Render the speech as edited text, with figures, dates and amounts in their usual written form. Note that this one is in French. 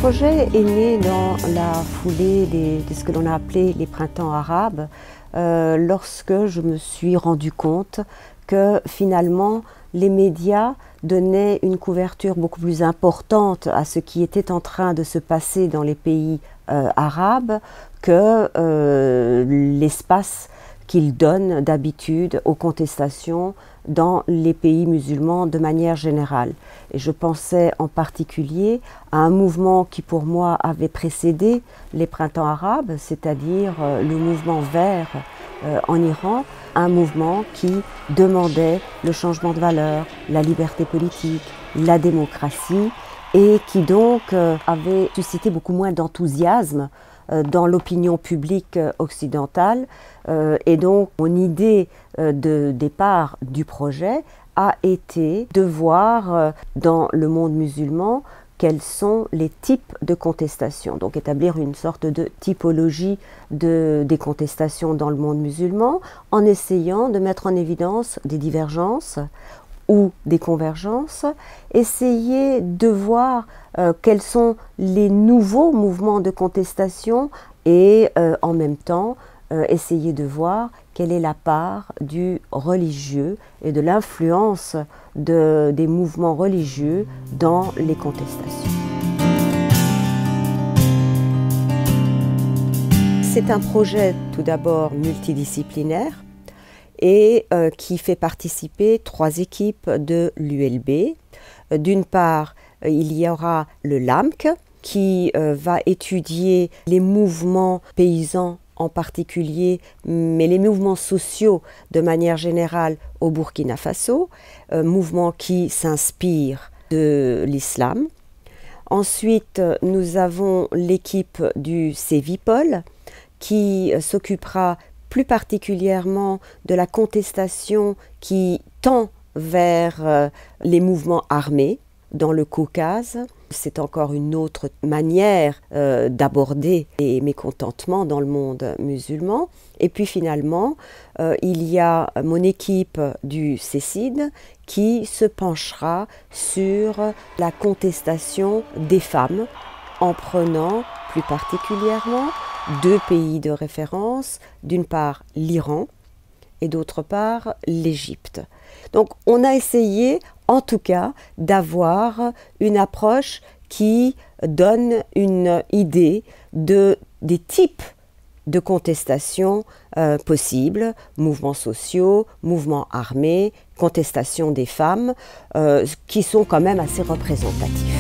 projet est né dans la foulée de ce que l'on a appelé les printemps arabes, lorsque je me suis rendu compte que finalement les médias donnaient une couverture beaucoup plus importante à ce qui était en train de se passer dans les pays arabes que l'espace qu'ils donnent d'habitude aux contestations dans les pays musulmans de manière générale. Et je pensais en particulier à un mouvement qui pour moi avait précédé les printemps arabes, c'est-à-dire le mouvement vert en Iran, un mouvement qui demandait le changement de valeurs, la liberté politique, la démocratie, et qui donc avait suscité beaucoup moins d'enthousiasme dans l'opinion publique occidentale. Et donc mon idée de départ du projet a été de voir dans le monde musulman quels sont les types de contestations, donc établir une sorte de typologie des contestations dans le monde musulman, en essayant de mettre en évidence des divergences ou des convergences, essayer de voir quels sont les nouveaux mouvements de contestation et en même temps essayer de voir quelle est la part du religieux et de l'influence des mouvements religieux dans les contestations. C'est un projet tout d'abord multidisciplinaire et qui fait participer 3 équipes de l'ULB. D'une part, il y aura le LAMC qui va étudier les mouvements paysans en particulier, mais les mouvements sociaux de manière générale au Burkina Faso, mouvements qui s'inspirent de l'islam. Ensuite, nous avons l'équipe du CEVIPOL qui s'occupera plus particulièrement de la contestation qui tend vers les mouvements armés dans le Caucase. C'est encore une autre manière d'aborder les mécontentements dans le monde musulman. Et puis finalement, il y a mon équipe du CECID qui se penchera sur la contestation des femmes en prenant plus particulièrement 2 pays de référence, d'une part l'Iran et d'autre part l'Égypte. Donc on a essayé en tout cas d'avoir une approche qui donne une idée des types de contestations possibles, mouvements sociaux, mouvements armés, contestation des femmes, qui sont quand même assez représentatifs.